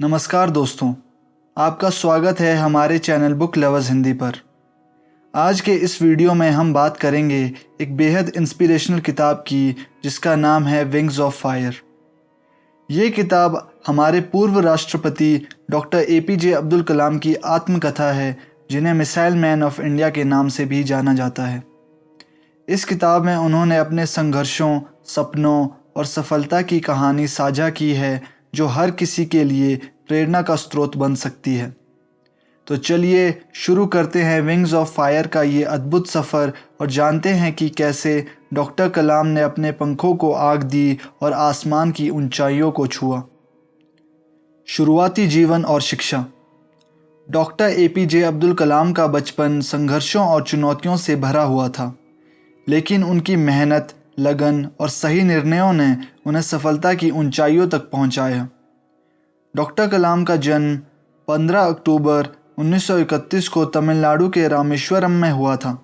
नमस्कार दोस्तों, आपका स्वागत है हमारे चैनल बुक लवर्स हिंदी पर। आज के इस वीडियो में हम बात करेंगे एक बेहद इंस्पिरेशनल किताब की जिसका नाम है विंग्स ऑफ फायर। ये किताब हमारे पूर्व राष्ट्रपति डॉक्टर APJ अब्दुल कलाम की आत्मकथा है, जिन्हें मिसाइल मैन ऑफ इंडिया के नाम से भी जाना जाता है। इस किताब में उन्होंने अपने संघर्षों, सपनों और सफलता की कहानी साझा की है, जो हर किसी के लिए प्रेरणा का स्रोत बन सकती है। तो चलिए शुरू करते हैं विंग्स ऑफ फायर का ये अद्भुत सफ़र और जानते हैं कि कैसे डॉक्टर कलाम ने अपने पंखों को आग दी और आसमान की ऊंचाइयों को छुआ। शुरुआती जीवन और शिक्षा। डॉक्टर APJ अब्दुल कलाम का बचपन संघर्षों और चुनौतियों से भरा हुआ था, लेकिन उनकी मेहनत, लगन और सही निर्णयों ने उन्हें सफलता की ऊंचाइयों तक पहुंचाया। डॉक्टर कलाम का जन्म 15 अक्टूबर 1931 को तमिलनाडु के रामेश्वरम में हुआ था।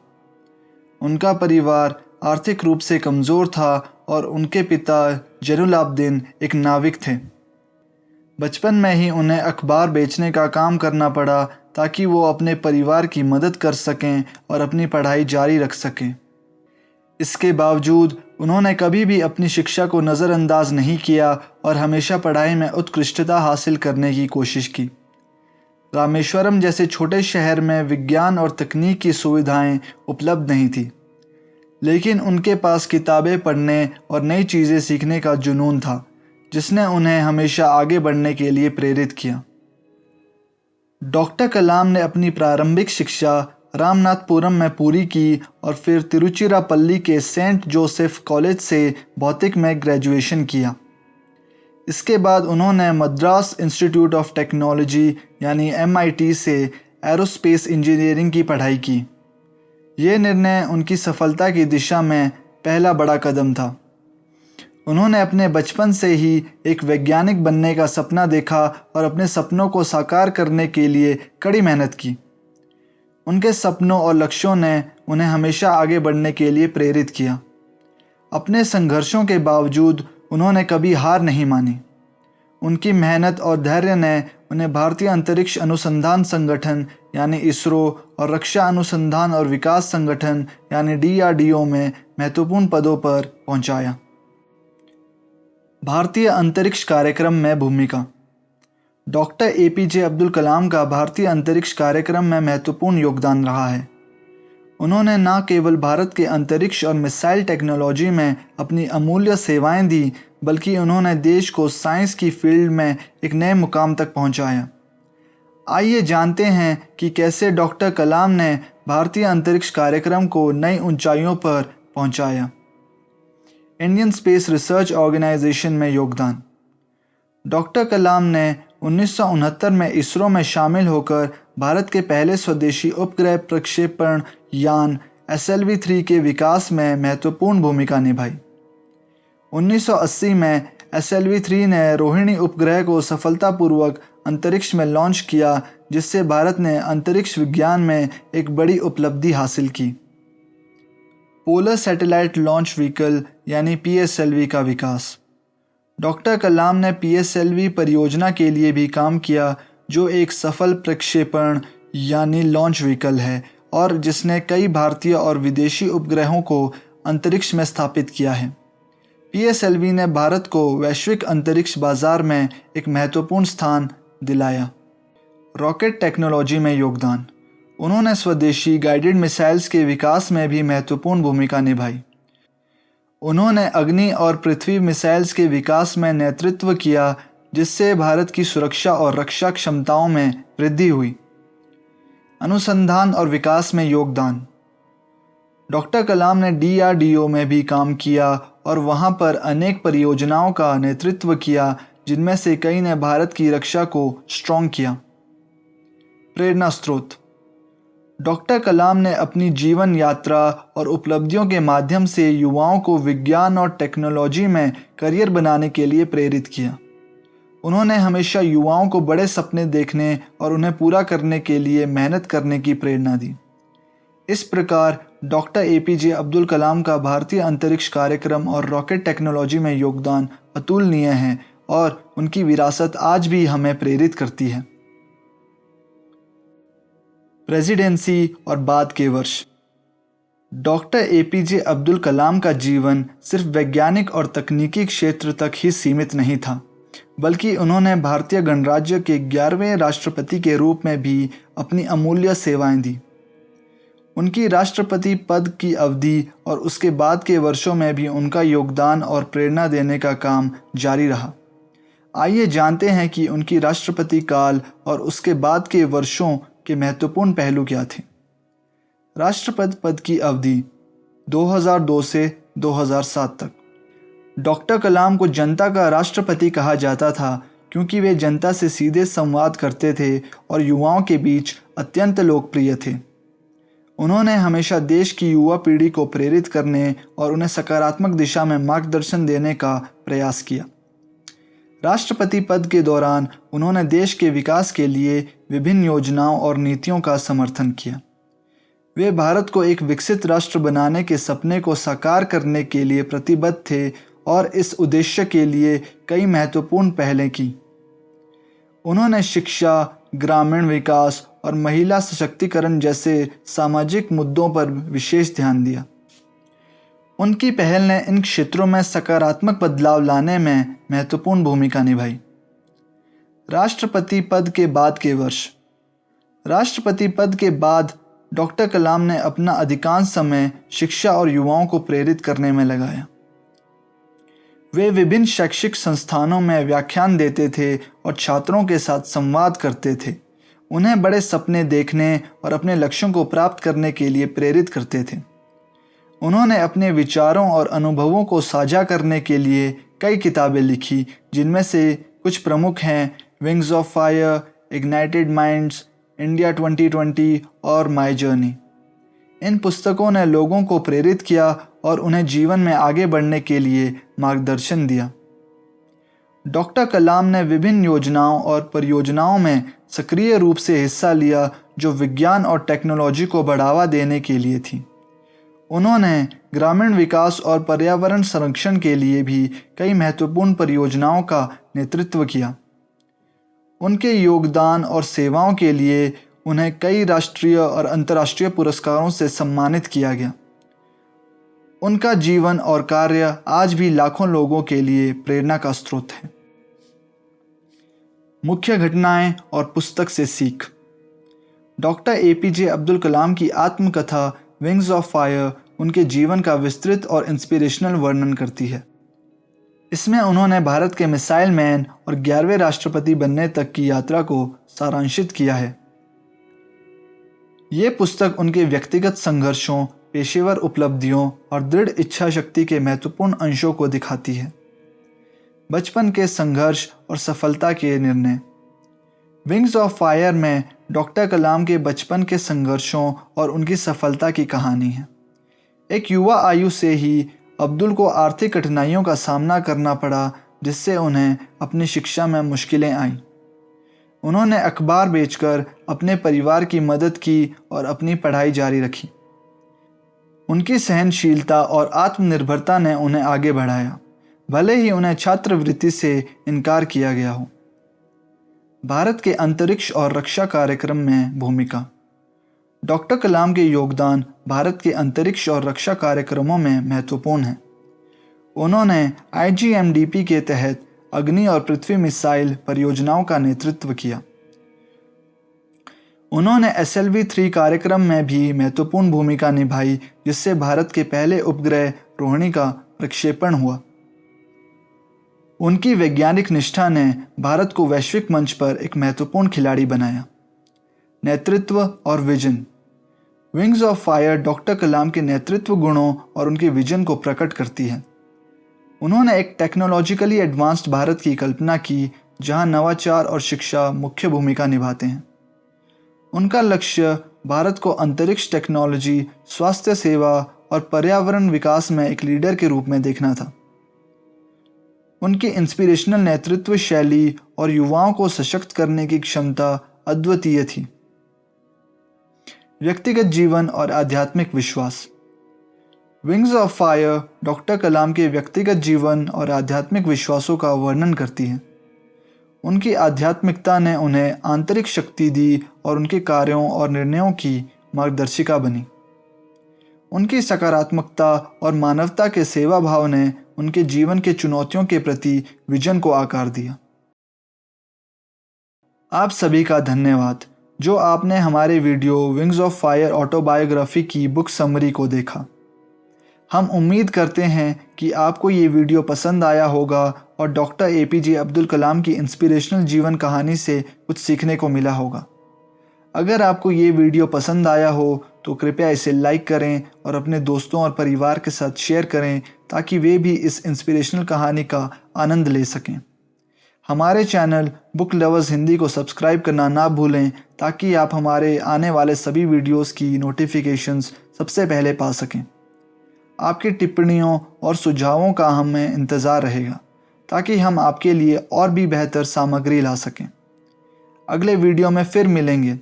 उनका परिवार आर्थिक रूप से कमज़ोर था और उनके पिता जैनुलाब्दीन एक नाविक थे। बचपन में ही उन्हें अखबार बेचने का काम करना पड़ा ताकि वो अपने परिवार की मदद कर सकें और अपनी पढ़ाई जारी रख सकें। इसके बावजूद उन्होंने कभी भी अपनी शिक्षा को नज़रअंदाज नहीं किया और हमेशा पढ़ाई में उत्कृष्टता हासिल करने की कोशिश की। रामेश्वरम जैसे छोटे शहर में विज्ञान और तकनीक की सुविधाएं उपलब्ध नहीं थी, लेकिन उनके पास किताबें पढ़ने और नई चीज़ें सीखने का जुनून था, जिसने उन्हें हमेशा आगे बढ़ने के लिए प्रेरित किया। डॉक्टर कलाम ने अपनी प्रारंभिक शिक्षा रामनाथपुरम में पूरी की और फिर तिरुचिरापल्ली के सेंट जोसेफ कॉलेज से भौतिक में ग्रेजुएशन किया। इसके बाद उन्होंने मद्रास इंस्टीट्यूट ऑफ टेक्नोलॉजी यानी MIT से एरोस्पेस इंजीनियरिंग की पढ़ाई की। ये निर्णय उनकी सफलता की दिशा में पहला बड़ा कदम था। उन्होंने अपने बचपन से ही एक वैज्ञानिक बनने का सपना देखा और अपने सपनों को साकार करने के लिए कड़ी मेहनत की। उनके सपनों और लक्ष्यों ने उन्हें हमेशा आगे बढ़ने के लिए प्रेरित किया। अपने संघर्षों के बावजूद उन्होंने कभी हार नहीं मानी। उनकी मेहनत और धैर्य ने उन्हें भारतीय अंतरिक्ष अनुसंधान संगठन यानी इसरो और रक्षा अनुसंधान और विकास संगठन यानी DRDO में महत्वपूर्ण पदों पर पहुंचाया। भारतीय अंतरिक्ष कार्यक्रम में भूमिका। डॉक्टर APJ अब्दुल कलाम का भारतीय अंतरिक्ष कार्यक्रम में महत्वपूर्ण योगदान रहा है। उन्होंने न केवल भारत के अंतरिक्ष और मिसाइल टेक्नोलॉजी में अपनी अमूल्य सेवाएं दी, बल्कि उन्होंने देश को साइंस की फील्ड में एक नए मुकाम तक पहुंचाया। आइए जानते हैं कि कैसे डॉक्टर कलाम ने भारतीय अंतरिक्ष कार्यक्रम को नई ऊंचाइयों पर पहुंचाया। इंडियन स्पेस रिसर्च ऑर्गेनाइजेशन में योगदान। डॉक्टर कलाम ने 1969 में इसरो में शामिल होकर भारत के पहले स्वदेशी उपग्रह प्रक्षेपण यान SLV-3 के विकास में महत्वपूर्ण भूमिका निभाई। 1980 में SLV-3 ने रोहिणी उपग्रह को सफलतापूर्वक अंतरिक्ष में लॉन्च किया, जिससे भारत ने अंतरिक्ष विज्ञान में एक बड़ी उपलब्धि हासिल की। पोलर सैटेलाइट लॉन्च व्हीकल यानी PSLV का विकास। डॉक्टर कलाम ने PSLV परियोजना के लिए भी काम किया, जो एक सफल प्रक्षेपण यानी लॉन्च व्हीकल है और जिसने कई भारतीय और विदेशी उपग्रहों को अंतरिक्ष में स्थापित किया है। PSLV ने भारत को वैश्विक अंतरिक्ष बाजार में एक महत्वपूर्ण स्थान दिलाया। रॉकेट टेक्नोलॉजी में योगदान। उन्होंने स्वदेशी गाइडेड मिसाइल्स के विकास में भी महत्वपूर्ण भूमिका निभाई। उन्होंने अग्नि और पृथ्वी मिसाइल्स के विकास में नेतृत्व किया, जिससे भारत की सुरक्षा और रक्षा क्षमताओं में वृद्धि हुई। अनुसंधान और विकास में योगदान। डॉक्टर कलाम ने DRDO में भी काम किया और वहां पर अनेक परियोजनाओं का नेतृत्व किया, जिनमें से कई ने भारत की रक्षा को स्ट्रॉन्ग किया। प्रेरणा स्रोत। डॉक्टर कलाम ने अपनी जीवन यात्रा और उपलब्धियों के माध्यम से युवाओं को विज्ञान और टेक्नोलॉजी में करियर बनाने के लिए प्रेरित किया। उन्होंने हमेशा युवाओं को बड़े सपने देखने और उन्हें पूरा करने के लिए मेहनत करने की प्रेरणा दी। इस प्रकार डॉक्टर APJ अब्दुल कलाम का भारतीय अंतरिक्ष कार्यक्रम और रॉकेट टेक्नोलॉजी में योगदान अतुलनीय है और उनकी विरासत आज भी हमें प्रेरित करती है। प्रेसिडेंसी और बाद के वर्ष। डॉक्टर एपीजे अब्दुल कलाम का जीवन सिर्फ वैज्ञानिक और तकनीकी क्षेत्र तक ही सीमित नहीं था, बल्कि उन्होंने भारतीय गणराज्य के 11वें राष्ट्रपति के रूप में भी अपनी अमूल्य सेवाएं दी। उनकी राष्ट्रपति पद की अवधि और उसके बाद के वर्षों में भी उनका योगदान और प्रेरणा देने का काम जारी रहा। आइए जानते हैं कि उनकी राष्ट्रपति काल और उसके बाद के वर्षों के महत्वपूर्ण पहलू क्या थे। राष्ट्रपति पद की अवधि 2002 से 2007 तक। डॉक्टर कलाम को जनता का राष्ट्रपति कहा जाता था क्योंकि वे जनता से सीधे संवाद करते थे और युवाओं के बीच अत्यंत लोकप्रिय थे। उन्होंने हमेशा देश की युवा पीढ़ी को प्रेरित करने और उन्हें सकारात्मक दिशा में मार्गदर्शन देने का प्रयास किया। राष्ट्रपति पद के दौरान उन्होंने देश के विकास के लिए विभिन्न योजनाओं और नीतियों का समर्थन किया। वे भारत को एक विकसित राष्ट्र बनाने के सपने को साकार करने के लिए प्रतिबद्ध थे और इस उद्देश्य के लिए कई महत्वपूर्ण पहलें की। उन्होंने शिक्षा, ग्रामीण विकास और महिला सशक्तिकरण जैसे सामाजिक मुद्दों पर विशेष ध्यान दिया। उनकी पहल ने इन क्षेत्रों में सकारात्मक बदलाव लाने में महत्वपूर्ण भूमिका निभाई। राष्ट्रपति पद के बाद के वर्ष। राष्ट्रपति पद के बाद डॉक्टर कलाम ने अपना अधिकांश समय शिक्षा और युवाओं को प्रेरित करने में लगाया। वे विभिन्न शैक्षिक संस्थानों में व्याख्यान देते थे और छात्रों के साथ संवाद करते थे। उन्हें बड़े सपने देखने और अपने लक्ष्यों को प्राप्त करने के लिए प्रेरित करते थे। उन्होंने अपने विचारों और अनुभवों को साझा करने के लिए कई किताबें लिखी, जिनमें से कुछ प्रमुख हैं wings of fire, ignited minds, India 2020 और माई जर्नी। इन पुस्तकों ने लोगों को प्रेरित किया और उन्हें जीवन में आगे बढ़ने के लिए मार्गदर्शन दिया। डॉक्टर कलाम ने विभिन्न योजनाओं और परियोजनाओं में सक्रिय रूप से हिस्सा लिया जो विज्ञान और टेक्नोलॉजी को बढ़ावा देने के लिए थी। उन्होंने ग्रामीण विकास और पर्यावरण संरक्षण के लिए भी कई महत्वपूर्ण परियोजनाओं का नेतृत्व किया। उनके योगदान और सेवाओं के लिए उन्हें कई राष्ट्रीय और अंतर्राष्ट्रीय पुरस्कारों से सम्मानित किया गया। उनका जीवन और कार्य आज भी लाखों लोगों के लिए प्रेरणा का स्रोत है। मुख्य घटनाएं और पुस्तक से सीख। डॉक्टर एपीजे अब्दुल कलाम की आत्मकथा विंग्स ऑफ फायर उनके जीवन का विस्तृत और इंस्पिरेशनल वर्णन करती है। इसमें उन्होंने भारत के मिसाइल मैन और 11वें राष्ट्रपति बनने तक की यात्रा को सारांशित किया है। ये पुस्तक उनके व्यक्तिगत संघर्षों, पेशेवर उपलब्धियों और दृढ़ इच्छा शक्ति के महत्वपूर्ण अंशों को दिखाती है। बचपन के संघर्ष और सफलता के निर्णय। विंग्स ऑफ फायर में डॉक्टर कलाम के बचपन के संघर्षों और उनकी सफलता की कहानी है। एक युवा आयु से ही अब्दुल को आर्थिक कठिनाइयों का सामना करना पड़ा, जिससे उन्हें अपनी शिक्षा में मुश्किलें आईं। उन्होंने अखबार बेचकर अपने परिवार की मदद की और अपनी पढ़ाई जारी रखी। उनकी सहनशीलता और आत्मनिर्भरता ने उन्हें आगे बढ़ाया, भले ही उन्हें छात्रवृत्ति से इनकार किया गया हो। भारत के अंतरिक्ष और रक्षा कार्यक्रम में भूमिका। डॉक्टर कलाम के योगदान भारत के अंतरिक्ष और रक्षा कार्यक्रमों में महत्वपूर्ण है। उन्होंने IGMDP के तहत अग्नि और पृथ्वी मिसाइल परियोजनाओं का नेतृत्व किया। उन्होंने SLV-3 कार्यक्रम में भी महत्वपूर्ण भूमिका निभाई, जिससे भारत के पहले उपग्रह रोहिणी का प्रक्षेपण हुआ। उनकी वैज्ञानिक निष्ठा ने भारत को वैश्विक मंच पर एक महत्वपूर्ण खिलाड़ी बनाया। नेतृत्व और विजन। Wings of Fire doctor Kalam के नेतृत्व गुणों और उनके विजन को प्रकट करती है। उन्होंने एक टेक्नोलॉजिकली एडवांस्ड भारत की कल्पना की, जहां नवाचार और शिक्षा मुख्य भूमिका निभाते हैं। उनका लक्ष्य भारत को अंतरिक्ष टेक्नोलॉजी, स्वास्थ्य सेवा और पर्यावरण विकास में एक लीडर के रूप में देखना था। उनकी इंस्पिरेशनल नेतृत्व शैली और युवाओं को सशक्त करने की क्षमता अद्वितीय थी। व्यक्तिगत जीवन और आध्यात्मिक विश्वास। Wings of Fire doctor Kalam के व्यक्तिगत जीवन और आध्यात्मिक विश्वासों का वर्णन करती है। उनकी आध्यात्मिकता ने उन्हें आंतरिक शक्ति दी और उनके कार्यों और निर्णयों की मार्गदर्शिका बनी। उनकी सकारात्मकता और मानवता के सेवा भाव ने उनके जीवन के चुनौतियों के प्रति विजन को आकार दिया। आप सभी का धन्यवाद जो आपने हमारे video wings of fire autobiography की बुक समरी को देखा। हम उम्मीद करते हैं कि आपको ये वीडियो पसंद आया होगा और डॉक्टर एपीजे अब्दुल कलाम की इंस्पिरेशनल जीवन कहानी से कुछ सीखने को मिला होगा। अगर आपको ये वीडियो पसंद आया हो तो कृपया इसे लाइक करें और अपने दोस्तों और परिवार के साथ शेयर करें ताकि वे भी इस इंस्पिरेशनल कहानी का आनंद ले सकें। हमारे चैनल बुक लवर्स हिंदी को सब्सक्राइब करना ना भूलें ताकि आप हमारे आने वाले सभी वीडियोस की नोटिफिकेशंस सबसे पहले पा सकें। आपकी टिप्पणियों और सुझावों का हमें इंतज़ार रहेगा ताकि हम आपके लिए और भी बेहतर सामग्री ला सकें। अगले वीडियो में फिर मिलेंगे।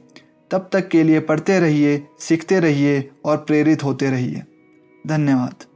तब तक के लिए पढ़ते रहिए, सीखते रहिए और प्रेरित होते रहिए। धन्यवाद।